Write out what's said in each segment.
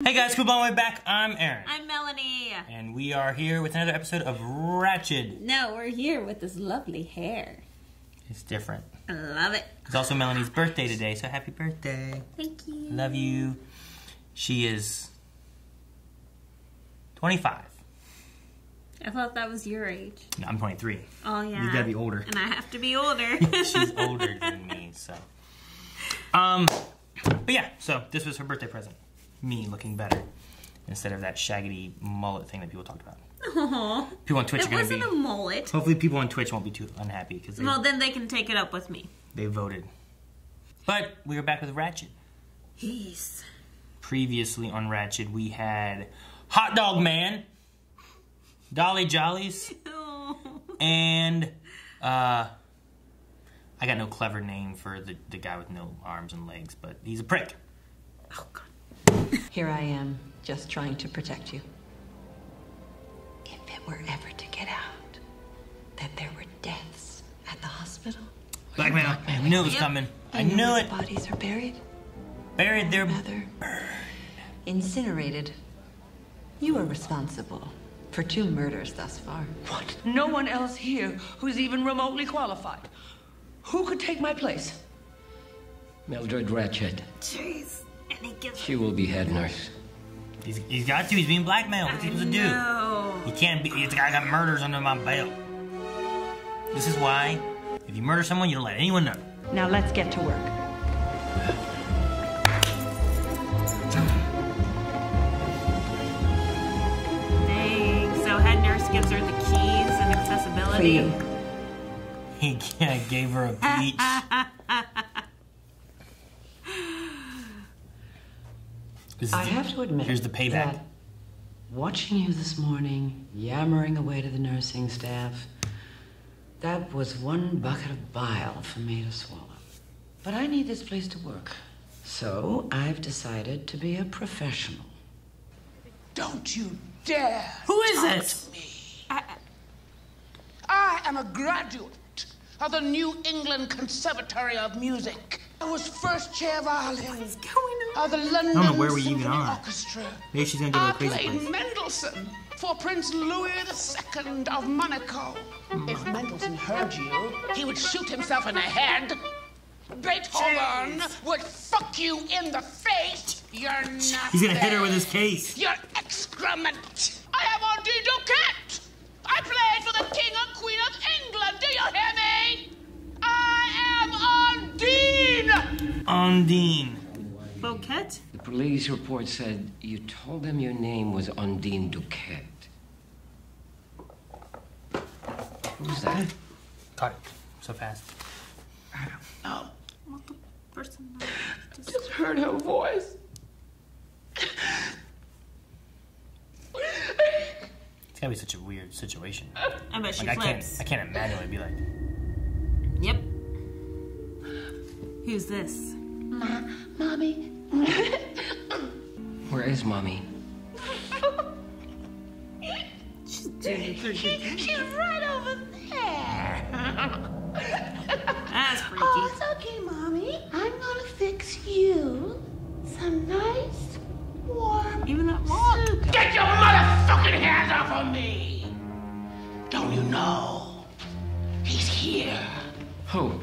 Hey guys, cool on way back. I'm Aaron. I'm Melanie. And we are here with another episode of Ratched. No, we're here with this lovely hair. It's different. I love it. It's also Melanie's birthday today, so happy birthday. Thank you. Love you. She is 25. I thought that was your age. No, I'm 23. Oh, yeah. You gotta be older. And I have to be older. She's older than me, so. But yeah, so this was her birthday present. Me looking better instead of that shaggedy mullet thing that people talked about. Aww. People on Twitch are going to be... It wasn't a mullet. Hopefully people on Twitch won't be too unhappy. Well, then they can take it up with me. They voted. But we are back with Ratched. Yes. Previously on Ratched, we had Hot Dog Man, Dolly Jollies, and I got no clever name for the guy with no arms and legs, but he's a prick. Oh, God. Here I am, just trying to protect you. If it were ever to get out that there were deaths at the hospital... Blackmail. I knew it was coming. I knew it. The bodies are buried. Buried, they're Rather, incinerated. You are responsible for 2 murders thus far. What? No one else here who's even remotely qualified. Who could take my place? Mildred Ratched. Jeez. And he gives... She will be head nurse. He's got to. He's being blackmailed. What's he supposed to do? No. He can't be. I got murders under my belt. This is why, if you murder someone, you don't let anyone know. Now let's get to work. Dang. So head nurse gives her the keys and accessibility. He gave her a peach. I have to admit, Here's the payback. that watching you this morning, yammering away to the nursing staff, that was one bucket of bile for me to swallow. But I need this place to work, so I've decided to be a professional. Don't you dare Who is talk this? to me. I am a graduate of the New England Conservatory of Music. I was first chair violin of the London I don't know where we Symphony even are. Orchestra. Maybe she's gonna go to I a crazy played place. Mendelssohn for Prince Louis II of Monaco. If Mendelssohn heard you, he would shoot himself in the head. Beethoven would fuck you in the face. You're not. He's gonna hit her with his case. You're excrement. I am Undine Duquette. I played for the King and Queen of England. Do you hear me? I am Undine. Undine. Bouquet? The police report said you told them your name was Undine Duquette. Who's that? Caught it so fast. I don't know. Multiple personality. Just heard her voice. It's gotta be such a weird situation. I bet she Like flips. I can't imagine what it'd be like. Yep. Who's this? Mommy. Where is Mommy? She's right over there. That's freaky. Oh, it's okay, Mommy. I'm gonna fix you some nice, warm Even that walk. soup. Get your motherfucking hands off of me! Don't you know? He's here. Who?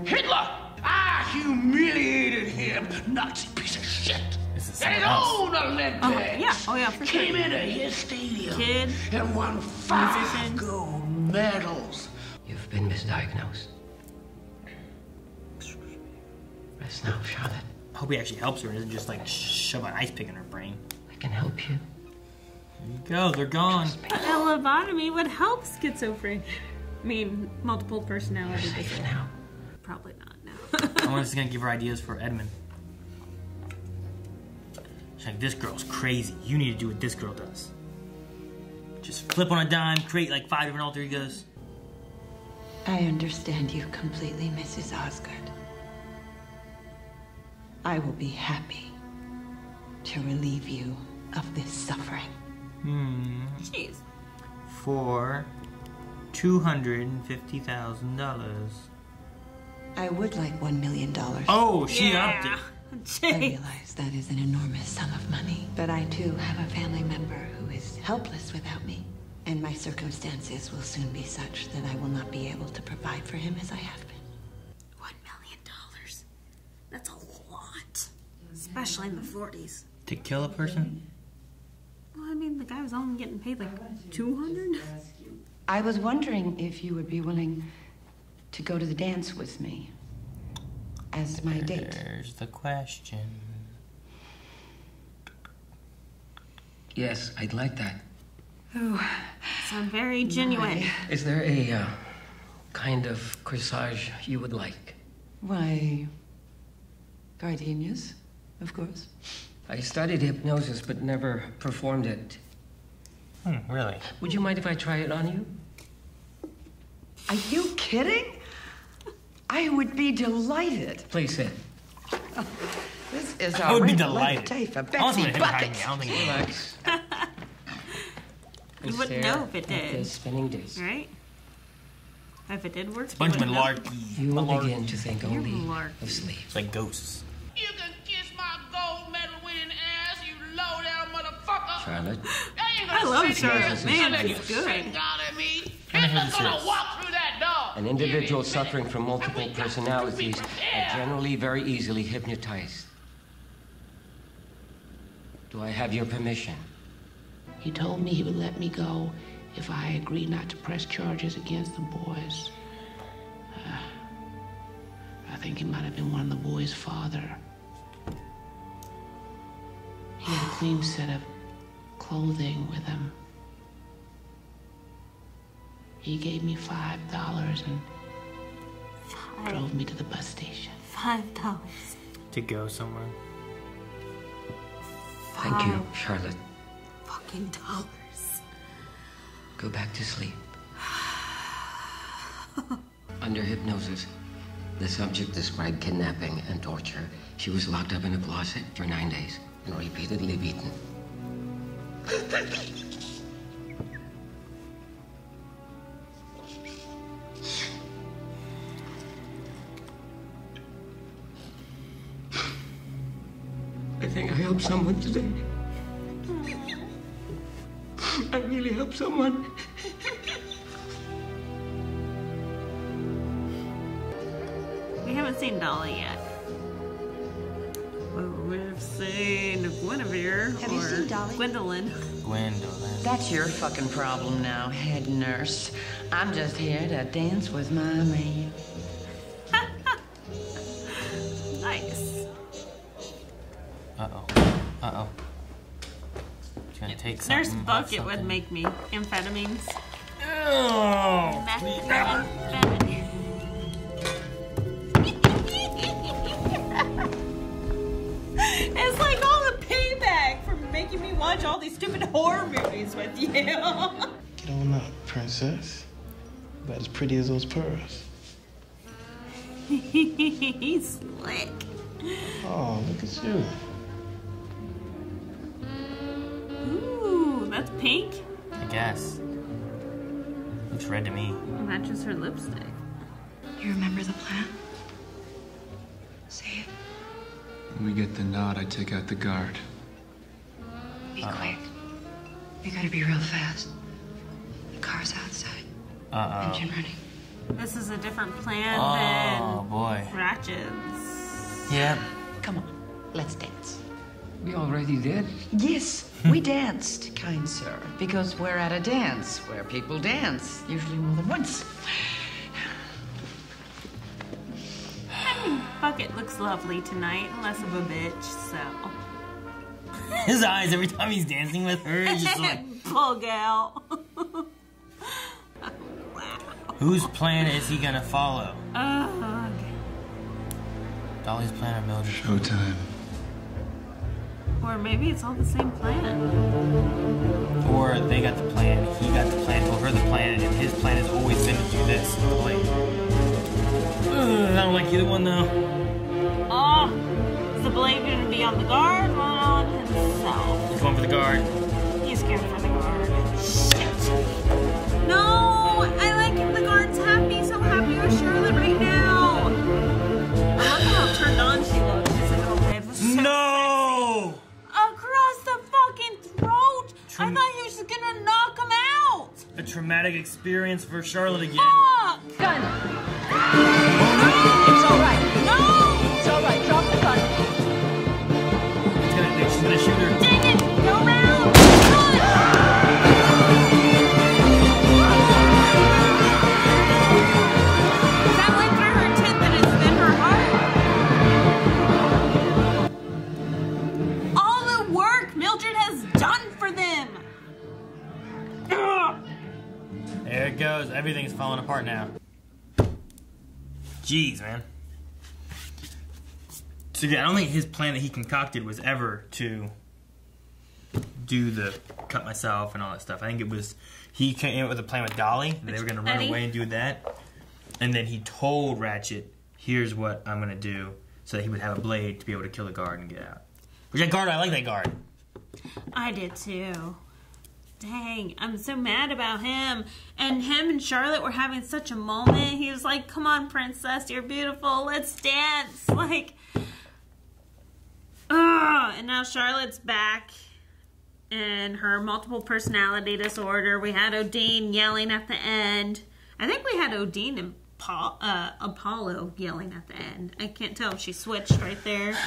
Hitler! I humiliated him, Nazi piece of shit. This is And his someone else. own Olympics. Oh yeah, for sure. Came into his stadium Kid. and won 5 Musician. gold medals. You've been misdiagnosed. Rest now, Charlotte. I hope he actually helps her and doesn't just like shove an ice pick in her brain. I can help you. There you go, they're gone. A lobotomy would help schizophrenia. I mean, multiple personality Safe disorder. now. Probably not, no. I wonder if she's gonna give her ideas for Edmund. She's like, this girl's crazy. You need to do what this girl does. Just flip on a dime, create like 5 different alter egos. I understand you completely, Mrs. Osgood. I will be happy to relieve you of this suffering. Jeez. For $250,000. I would like $1 million. Oh, she upped it. I realize that is an enormous sum of money, but I too have a family member who is helpless without me, and my circumstances will soon be such that I will not be able to provide for him as I have been. $1 million. That's a lot. Especially in the 40s. To kill a person? Well, I mean, the guy was only getting paid like $200. I was wondering if you would be willing to go to the dance with me as my date. There's the question. Yes, I'd like that. Oh, Sound very genuine. Is there a kind of corsage you would like? why, gardenias, of course. I studied hypnosis but never performed it. Really? Would you mind if I try it on you? Are you kidding? I would be delighted. Please sit. This is I would be red delighted. day for I also Betsy want him behind Bucket. me. I don't think he Relax. You wouldn't know if it At the did, spinning disc. right? If it did work, Bunch of you wouldn't know. malarkey. You will begin to think You're only malarkey. of sleep. It's like ghosts. You can kiss my gold medal winning ass, you low down motherfucker. Charlotte, I love Charlotte. Charlotte. Man, Man, she's good. Out at me. I know who Hitler's this gonna is. walk through that door. an individual suffering from multiple personalities are generally very easily hypnotized. Do I have your permission? He told me he would let me go if I agreed not to press charges against the boys. I think he might have been one of the boys' father. He had a clean set of clothing with him. He gave me $5 and drove me to the bus station. $5. To go somewhere. Thank you, Charlotte. Fucking dollars. Go back to sleep. Under hypnosis, the subject described kidnapping and torture. She was locked up in a closet for 9 days and repeatedly beaten. I think I helped someone today. I really helped someone. We haven't seen Dolly yet. Well, we've seen Guinevere Have you or seen Dolly? Gwendolyn. Gwendolyn. That's your fucking problem now, head nurse. I'm just here to dance with my man. Nice. Uh-oh. Uh-oh. She's gonna take Nurse something. Bucket would make me amphetamines. Oh, Methamphetamine. It's like all the payback for making me watch all these stupid horror movies with you. Get on up, princess. About as pretty as those pearls. He's slick. Oh, look at you. Ooh, that's pink. I guess. Looks red to me. Matches her lipstick. You remember the plan? Say it. When we get the nod, I take out the guard. Be quick. You gotta be real fast. The car's outside. Engine running. This is a different plan Oh, than boy. Ratched's. Yep. Come on, let's dance. We already did? Yes, we danced, kind sir, because we're at a dance where people dance, usually more than once. Bucket looks lovely tonight, less of a bitch, so. His eyes every time he's dancing with her is just like, Bug out. whose plan is he gonna follow? Ugh. Dolly's plan or Mildred's? Showtime. Or maybe it's all the same plan. Or they got the plan, he got the plan, told her the plan, and his plan has always been to do this. Like, I don't like either one though. Oh, is the blade going to be on the guard or on himself? He's going for the guard. He's scared for the guard. Shit. No, I like him. The guard's happy, so happy with Charlotte right now. I love how turned on she looks. She's like, oh, babe, this I thought he was just gonna knock him out. A traumatic experience for Charlotte again. Fuck! Gun. It's all right. No! It's all right. Drop the gun. She's gonna shoot her. Dang it! Go round! That went through her tip and it's in her heart. All the work Mildred has done for them. There it goes. Everything's falling apart now. Jeez, man. So yeah, I don't think his plan that he concocted was ever to do the cut myself and all that stuff. I think it was he came in with a plan with Dolly. That they were going to run away and do that. And then he told Ratched, here's what I'm going to do, so that he would have a blade to be able to kill the guard and get out. Which that guard, I like that guard. I did too. Dang, I'm so mad about him. And him and Charlotte were having such a moment. He was like, come on, princess, you're beautiful. Let's dance. Like, and now Charlotte's back and her multiple personality disorder. We had Odine yelling at the end. I think we had Odine and Apollo yelling at the end. I can't tell if she switched right there.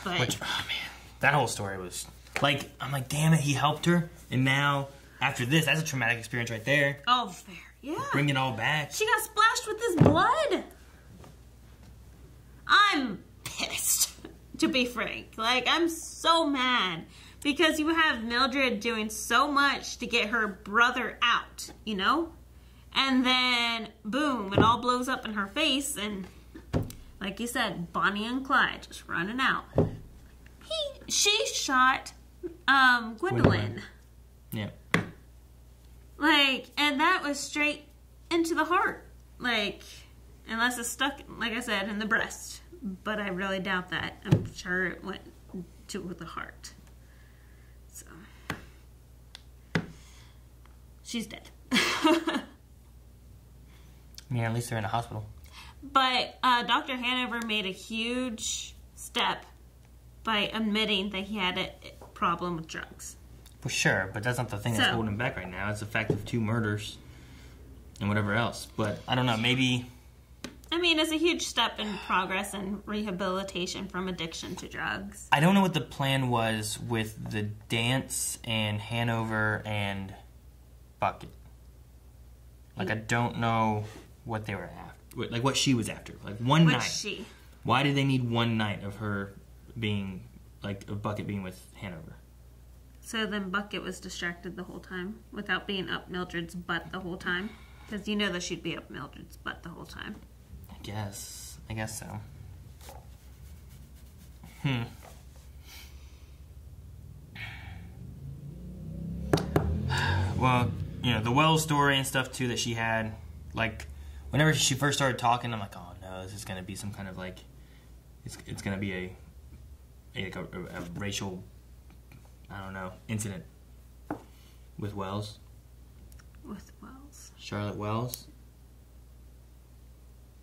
But oh man, that whole story was like, I'm like, damn it, he helped her. And now, after this, that's a traumatic experience right there. Oh, fair. Yeah. Bring it all back. She got splashed with this blood. I'm pissed, to be frank. Like, I'm so mad. Because you have Mildred doing so much to get her brother out, you know? And then, boom, it all blows up in her face. And, like you said, Bonnie and Clyde just running out. She shot Gwendolyn. Yeah. Like, and that was straight into the heart. Like, unless it's stuck, like I said, in the breast. But I really doubt that. I'm sure it went to the heart. So, she's dead. Yeah, at least they're in a hospital. But Dr. Hanover made a huge step by admitting that he had a problem with drugs. For sure, but that's not the thing that's holding him back right now. It's the fact of 2 murders and whatever else. But I don't know, maybe... I mean, it's a huge step in progress and rehabilitation from addiction to drugs. I don't know what the plan was with the dance and Hanover and Bucket. Like, I don't know what they were after. Like, what she was after. Like, one night. She? Why did they need one night of her being, like, of Bucket being with Hanover? So then Bucket was distracted the whole time without being up Mildred's butt the whole time? Because you know that she'd be up Mildred's butt the whole time. I guess so. Well, you know, the Wells story and stuff, too, that she had, like, whenever she first started talking, I'm like, oh, no, this is going to be some kind of, like, it's going to be a racial, I don't know, incident with Wells. With Wells? Charlotte Wells.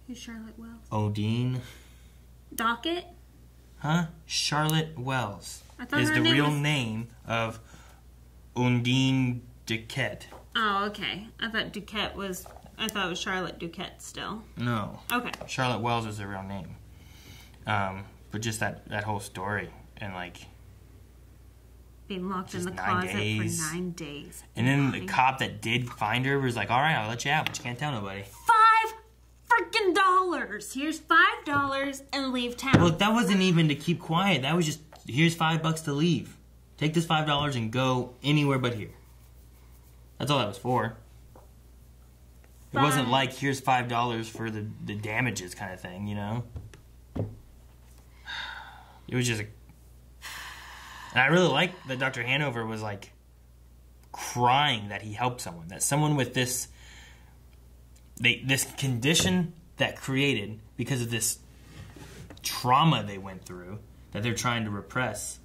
Who's Charlotte Wells? Odine. Docket? Huh? Charlotte Wells I thought is her the name real was... name of Undine Duquette. Oh, okay. I thought it was Charlotte Duquette still. No. Okay. Charlotte Wells is the real name. But just that whole story and like being locked in the 9 closet days. for 9 days. And then the cop that did find her was like, all right, I'll let you out, but you can't tell nobody. $5 Here's $5 and leave town. Well, that wasn't even to keep quiet. That was just, here's $5 to leave. Take this $5 and go anywhere but here. That's all that was for. It wasn't like, here's $5 for the damages kind of thing, you know? It was just a... And I really like that Dr. Hanover was like crying that he helped someone. That someone with this... this condition that created because of this trauma they went through that they're trying to repress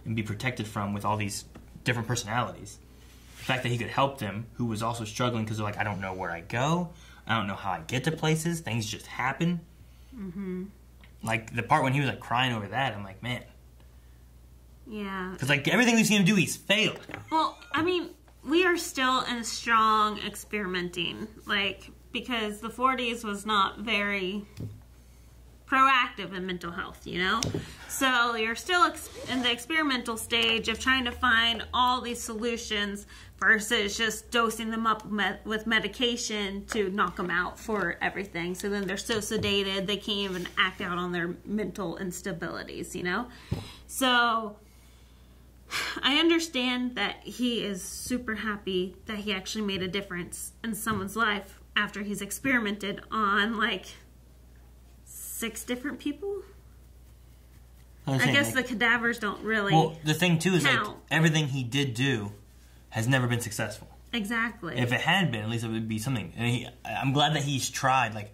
and be protected from with all these different personalities. The fact that he could help them, who was also struggling because they're like, I don't know where I go. I don't know how I get to places. Things just happen. Mm-hmm. Like, the part when he was like crying over that, I'm like, man. Yeah. Because, like, everything we've seen him do, he's failed. Well, I mean, we are still in strong experimenting. Like, because the 40s was not very proactive in mental health, you know? So you're still in the experimental stage of trying to find all these solutions versus just dosing them up with medication to knock them out for everything. So then they're so sedated, they can't even act out on their mental instabilities, you know? So I understand that he is super happy that he actually made a difference in someone's life after he's experimented on, like, 6 different people. I guess the cadavers don't really Well, the thing, too, is, count. like, everything he did do has never been successful. Exactly. If it had been, at least it would be something. And I'm glad that he's tried. Like,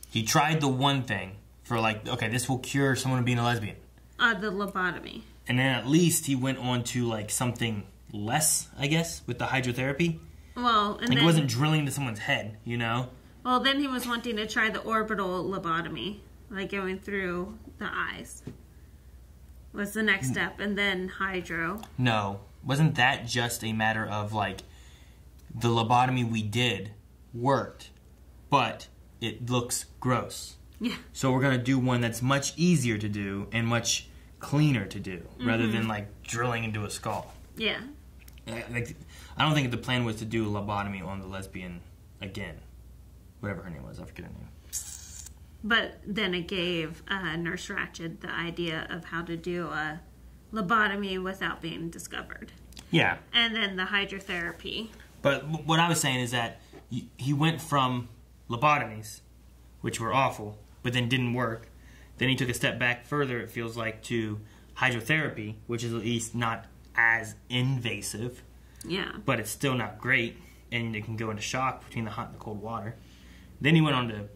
he tried the one thing for, like, okay, this will cure someone being a lesbian. The lobotomy. And then at least he went on to, like, something less, I guess, with the hydrotherapy. Well, and like, then, it wasn't drilling into someone's head, you know? Well, then he was wanting to try the orbital lobotomy, like going through the eyes. Was the next step, and then hydro. No. Wasn't that just a matter of, like, the lobotomy we did worked, but it looks gross. Yeah. So we're going to do one that's much easier to do and much cleaner to do, rather than, like, drilling into a skull. Yeah. Like, I don't think the plan was to do a lobotomy on the lesbian again. Whatever her name was, I forget her name. But then it gave Nurse Ratched the idea of how to do a lobotomy without being discovered. Yeah. And then the hydrotherapy. But what I was saying is that he went from lobotomies, which were awful, but then didn't work. Then he took a step back further, it feels like, to hydrotherapy, which is at least not as invasive. Yeah. But it's still not great, and it can go into shock between the hot and the cold water. Then he went on to,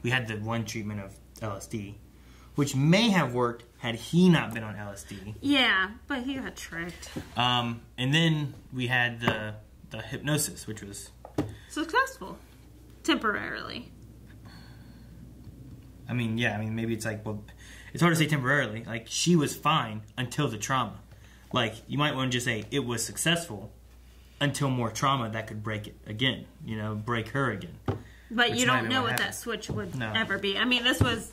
we had the one treatment of LSD, which may have worked had he not been on LSD. Yeah, but he got tricked. And then we had the hypnosis, which was successful. Temporarily. I mean, maybe it's like, well, it's hard to say temporarily. Like, she was fine until the trauma. Like, you might want to just say it was successful until more trauma that could break it again. You know, break her again. But you don't know what that switch would ever be. I mean, this was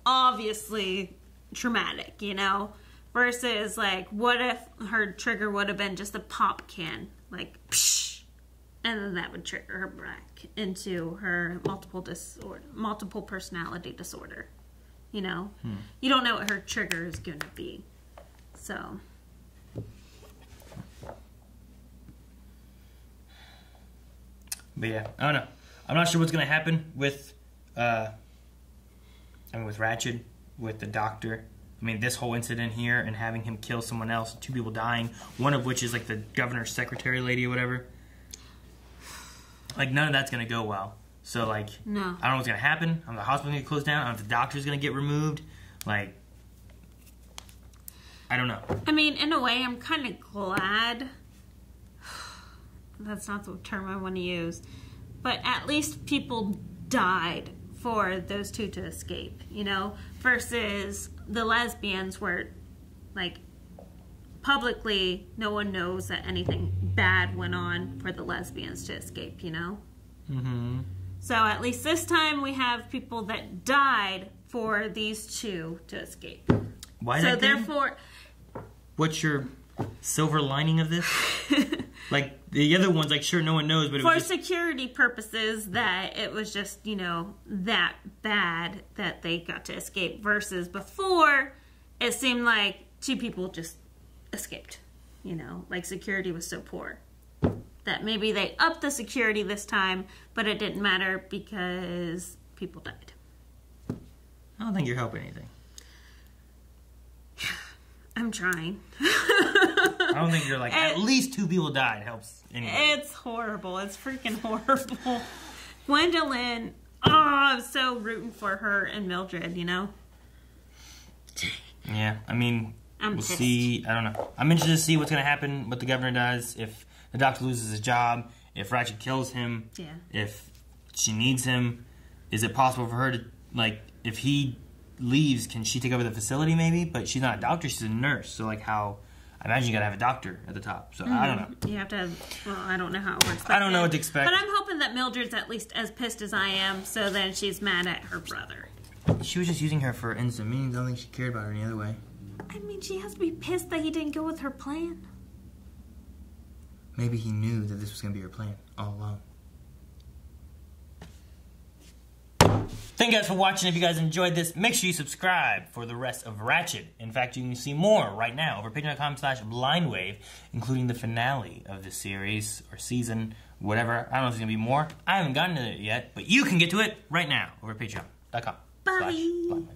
obviously traumatic, you know? Versus, like, what if her trigger would have been just a pop can? Like, psh! And then that would trigger her back into her multiple personality disorder. You know? You don't know what her trigger is going to be. So... But yeah, I don't know. I'm not sure what's going to happen with, with Ratched, with the doctor. I mean, this whole incident here and having him kill someone else, 2 people dying, one of which is like the governor's secretary lady or whatever. Like, none of that's going to go well. So, like, no. I don't know what's going to happen. I don't know if the hospital's going to get closed down. I don't know if the doctor's going to get removed. Like, I don't know. I mean, in a way, I'm kind of glad. That's not the term I want to use. But at least people died for those 2 to escape, you know? Versus the lesbians where, like, publicly, no one knows that anything bad went on for the lesbians to escape, you know? Mm-hmm. So at least this time we have people that died for these 2 to escape. Why so that therefore... What's your silver lining of this? Like, the other one's like, sure, no one knows, but it for was just... security purposes, that it was just, you know, that bad that they got to escape. Versus before, it seemed like 2 people just escaped. You know, like security was so poor that maybe they upped the security this time, but it didn't matter because people died. I don't think you're helping anything. I'm trying. I don't think you're like, at least 2 people died helps anyway. It's horrible. It's freaking horrible. Gwendolyn, I'm so rooting for her and Mildred, you know? Yeah, I mean, we'll pissed. See. I don't know. I'm interested to see what's going to happen, what the governor does, if the doctor loses his job, if Ratched kills him, yeah. If she needs him. Is it possible for her to, like, if he leaves, can she take over the facility maybe? But she's not a doctor, she's a nurse. So like how, I imagine you gotta have a doctor at the top. So I don't know. You have to have, well, I don't know how it works. I don't know what to expect. But I'm hoping that Mildred's at least as pissed as I am, so then she's mad at her brother. She was just using her for instant means. I don't think she cared about her any other way. I mean, she has to be pissed that he didn't go with her plan. Maybe he knew that this was gonna be her plan all along. Thank you guys for watching. If you guys enjoyed this, make sure you subscribe for the rest of Ratched. In fact, you can see more right now over patreon.com/blindwave, including the finale of the series or season, whatever. I don't know if there's going to be more. I haven't gotten to it yet, but you can get to it right now over patreon.com/blindwave.